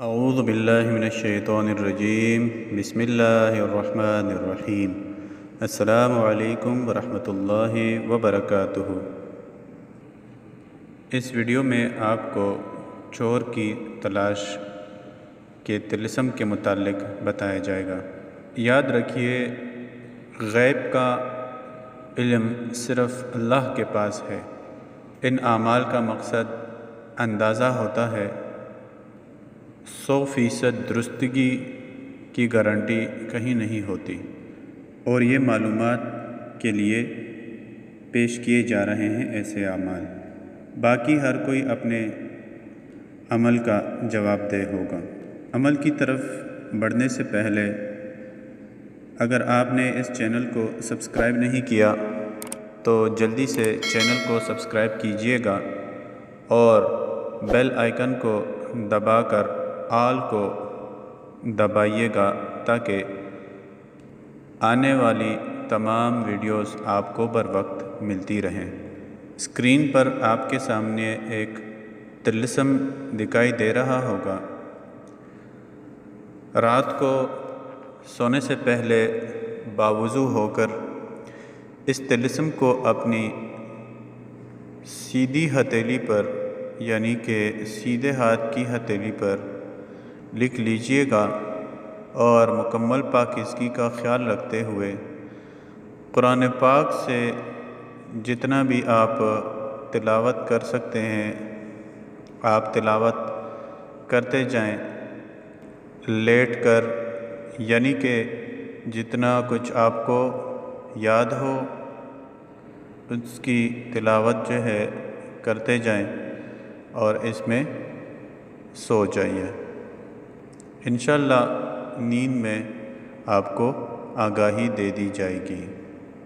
اعوذ باللہ من الشیطان الرجیم بسم اللہ الرحمن الرحیم السلام علیکم ورحمۃ اللہ وبرکاتہ۔ اس ویڈیو میں آپ کو چور کی تلاش کے طلسم کے متعلق بتایا جائے گا۔ یاد رکھیے، غیب کا علم صرف اللہ کے پاس ہے۔ ان اعمال کا مقصد اندازہ ہوتا ہے، 100% درستگی کی گارنٹی کہیں نہیں ہوتی، اور یہ معلومات کے لیے پیش کیے جا رہے ہیں ایسے اعمال۔ باقی ہر کوئی اپنے عمل کا جواب دہ ہوگا۔ عمل کی طرف بڑھنے سے پہلے اگر آپ نے اس چینل کو سبسکرائب نہیں کیا تو جلدی سے چینل کو سبسکرائب کیجیے گا اور بیل آئیکن کو دبا کر آل کو دبائیے گا تاکہ آنے والی تمام ویڈیوز آپ کو بر وقت ملتی رہیں۔ اسکرین پر آپ کے سامنے ایک طلسم دکھائی دے رہا ہوگا۔ رات کو سونے سے پہلے باوضو ہو کر اس طلسم کو اپنی سیدھی ہتھیلی پر، یعنی کہ سیدھے ہاتھ کی ہتھیلی پر لکھ لیجئے گا، اور مکمل پاکیزگی کا خیال رکھتے ہوئے قرآن پاک سے جتنا بھی آپ تلاوت کر سکتے ہیں آپ تلاوت کرتے جائیں، لیٹ کر، یعنی کہ جتنا کچھ آپ کو یاد ہو اس کی تلاوت جو ہے کرتے جائیں اور اس میں سو جائیے۔ انشاءاللہ نیند میں آپ کو آگاہی دے دی جائے گی۔